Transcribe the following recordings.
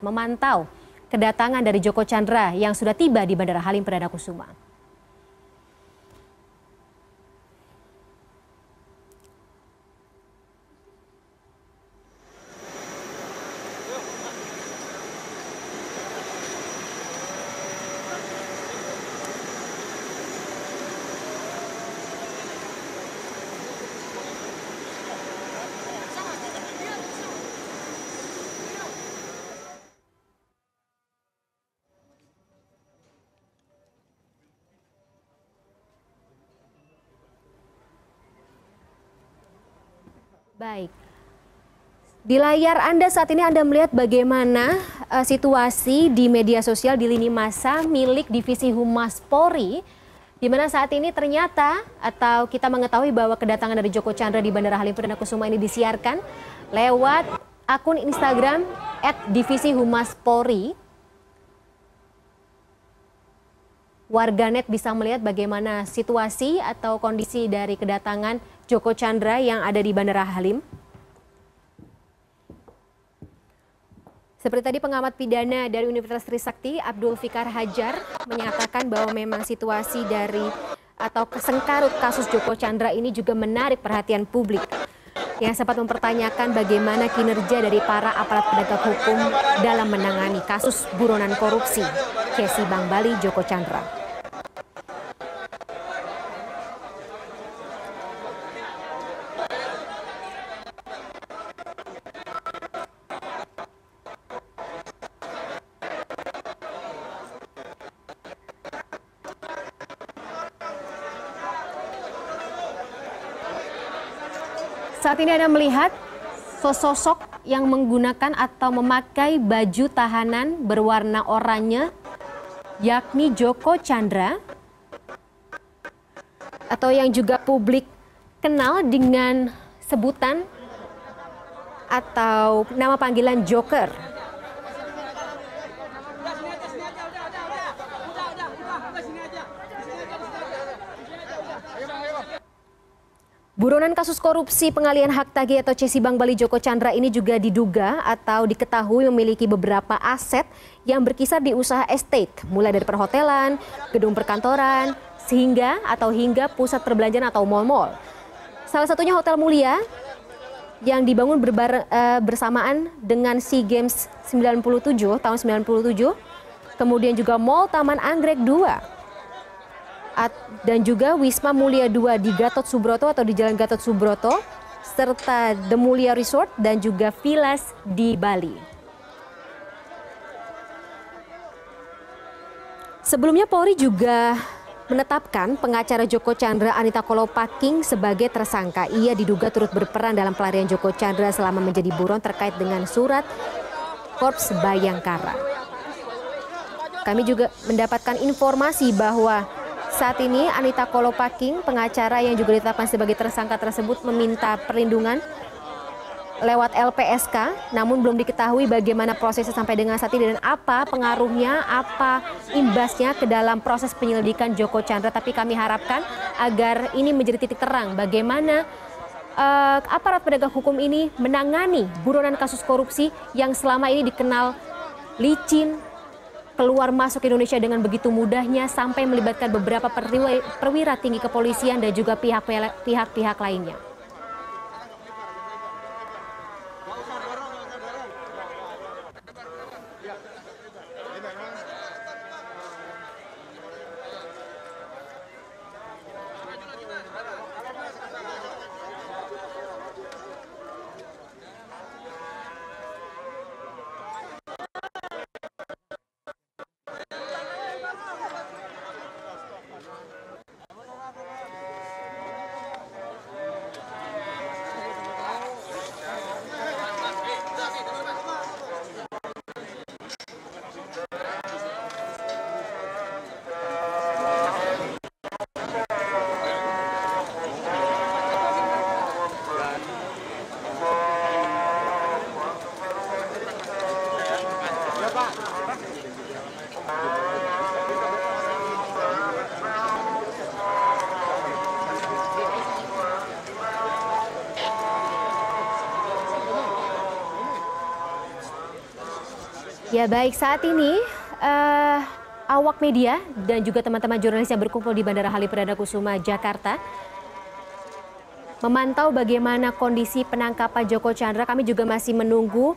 memantau kedatangan dari Joko Chandra yang sudah tiba di Bandara Halim Perdana Kusuma. Baik, di layar Anda saat ini Anda melihat bagaimana situasi di media sosial di lini masa milik Divisi Humas Polri, di mana saat ini ternyata atau kita mengetahui bahwa kedatangan dari Joko Chandra di Bandara Halim Perdana Kusuma ini disiarkan lewat akun Instagram @divisihumaspolri. Warganet bisa melihat bagaimana situasi atau kondisi dari kedatangan Joko Chandra yang ada di Bandara Halim. Seperti tadi pengamat pidana dari Universitas Trisakti, Abdul Fikar Hajar, menyatakan bahwa memang situasi dari atau sengkarut kasus Joko Chandra ini juga menarik perhatian publik, yang sempat mempertanyakan bagaimana kinerja dari para aparat penegak hukum dalam menangani kasus buronan korupsi Cesi Bank Bali Joko Chandra. Saat ini Anda melihat sosok yang menggunakan atau memakai baju tahanan berwarna oranye, yakni Joko Chandra, atau yang juga publik kenal dengan sebutan atau nama panggilan Joker. Buronan kasus korupsi pengalihan hak tagih atau Cesi Bank Bali Joko Chandra ini juga diduga atau diketahui memiliki beberapa aset yang berkisar di usaha estate, mulai dari perhotelan, gedung perkantoran, hingga pusat perbelanjaan atau mal-mal. Salah satunya Hotel Mulia yang dibangun bersamaan dengan SEA Games 97 tahun 97, kemudian juga Mall Taman Anggrek 2. Dan juga Wisma Mulia 2 di Gatot Subroto atau di Jalan Gatot Subroto, serta The Mulia Resort dan juga Villas di Bali. Sebelumnya Polri juga menetapkan pengacara Joko Chandra Anita Kolopaking sebagai tersangka. Ia diduga turut berperan dalam pelarian Joko Chandra selama menjadi buron terkait dengan surat Korps Bayangkara. Kami juga mendapatkan informasi bahwa saat ini Anita Kolopaking, pengacara yang juga ditetapkan sebagai tersangka tersebut, meminta perlindungan lewat LPSK, namun belum diketahui bagaimana prosesnya sampai dengan saat ini dan apa pengaruhnya, apa imbasnya ke dalam proses penyelidikan Joko Chandra. Tapi kami harapkan agar ini menjadi titik terang bagaimana aparat penegak hukum ini menangani buronan kasus korupsi yang selama ini dikenal licin, keluar masuk Indonesia dengan begitu mudahnya sampai melibatkan beberapa perwira tinggi kepolisian dan juga pihak-pihak lainnya. Ya baik, saat ini awak media dan juga teman-teman jurnalis yang berkumpul di Bandara Halim Perdana Kusuma, Jakarta memantau bagaimana kondisi penangkapan Joko Chandra. Kami juga masih menunggu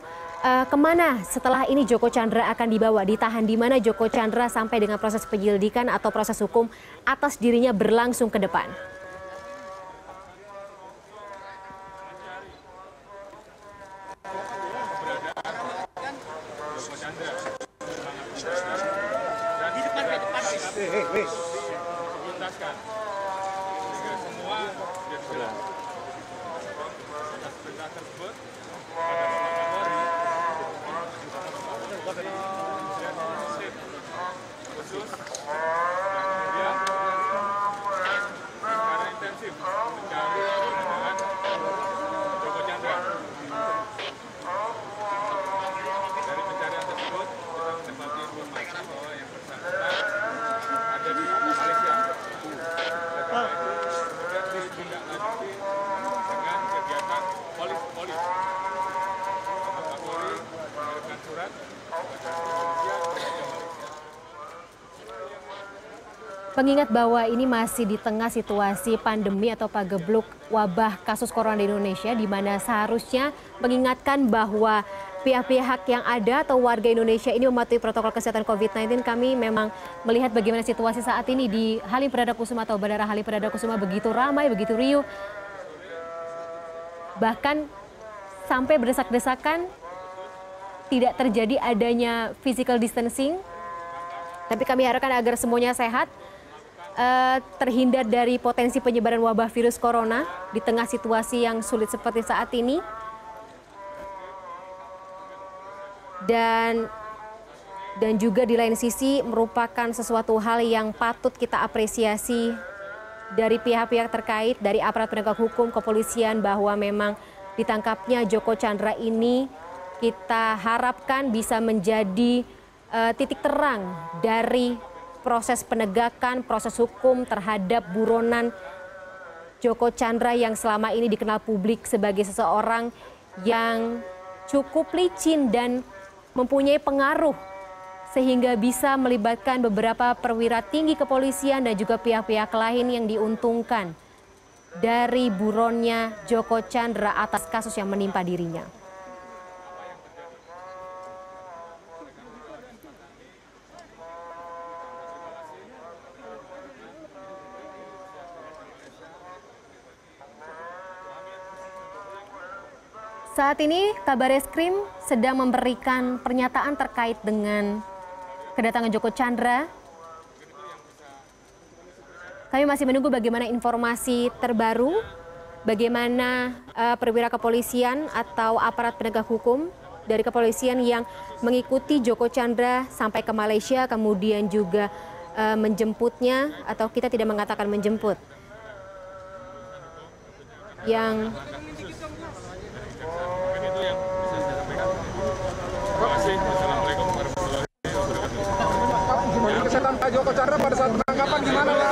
kemana setelah ini Joko Chandra akan dibawa, ditahan di mana Joko Chandra sampai dengan proses penyelidikan atau proses hukum atas dirinya berlangsung ke depan. Mengingat bahwa ini masih di tengah situasi pandemi atau pagebluk wabah kasus corona di Indonesia, di mana seharusnya mengingatkan bahwa pihak-pihak yang ada atau warga Indonesia ini mematuhi protokol kesehatan COVID-19. Kami memang melihat bagaimana situasi saat ini di Halim Perdana Kusuma atau Bandara Halim Perdana Kusuma begitu ramai, begitu riuh. Bahkan sampai berdesak-desakan, tidak terjadi adanya physical distancing. Tapi kami harapkan agar semuanya sehat, terhindar dari potensi penyebaran wabah virus corona di tengah situasi yang sulit seperti saat ini. Dan juga di lain sisi merupakan sesuatu hal yang patut kita apresiasi dari pihak-pihak terkait, dari aparat penegak hukum, kepolisian, bahwa memang ditangkapnya Joko Chandra ini kita harapkan bisa menjadi titik terang dari proses penegakan, proses hukum terhadap buronan Joko Chandra yang selama ini dikenal publik sebagai seseorang yang cukup licin dan mempunyai pengaruh sehingga bisa melibatkan beberapa perwira tinggi kepolisian dan juga pihak-pihak lain yang diuntungkan dari buronnya Joko Chandra atas kasus yang menimpa dirinya. Saat ini Kabareskrim sedang memberikan pernyataan terkait dengan kedatangan Joko Chandra. Kami masih menunggu bagaimana informasi terbaru, bagaimana perwira kepolisian atau aparat penegak hukum dari kepolisian yang mengikuti Joko Chandra sampai ke Malaysia, kemudian juga menjemputnya, atau kita tidak mengatakan menjemput. Yang kesehatan Pak Joko Chandra pada saat penangkapan gimana Pak?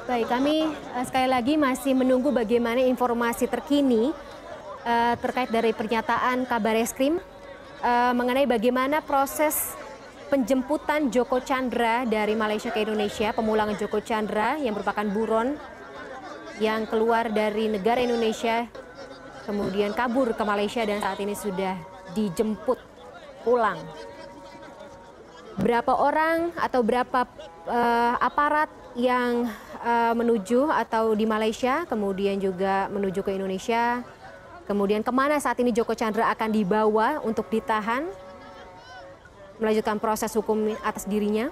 Baik, kami sekali lagi masih menunggu bagaimana informasi terkini terkait dari pernyataan Kabareskrim mengenai bagaimana proses penjemputan Joko Chandra dari Malaysia ke Indonesia, pemulangan Joko Chandra yang merupakan buron yang keluar dari negara Indonesia, kemudian kabur ke Malaysia dan saat ini sudah dijemput pulang. Berapa orang atau berapa aparat yang menuju atau di Malaysia, kemudian juga menuju ke Indonesia, kemudian kemana saat ini Joko Chandra akan dibawa untuk ditahan, melanjutkan proses hukum atas dirinya.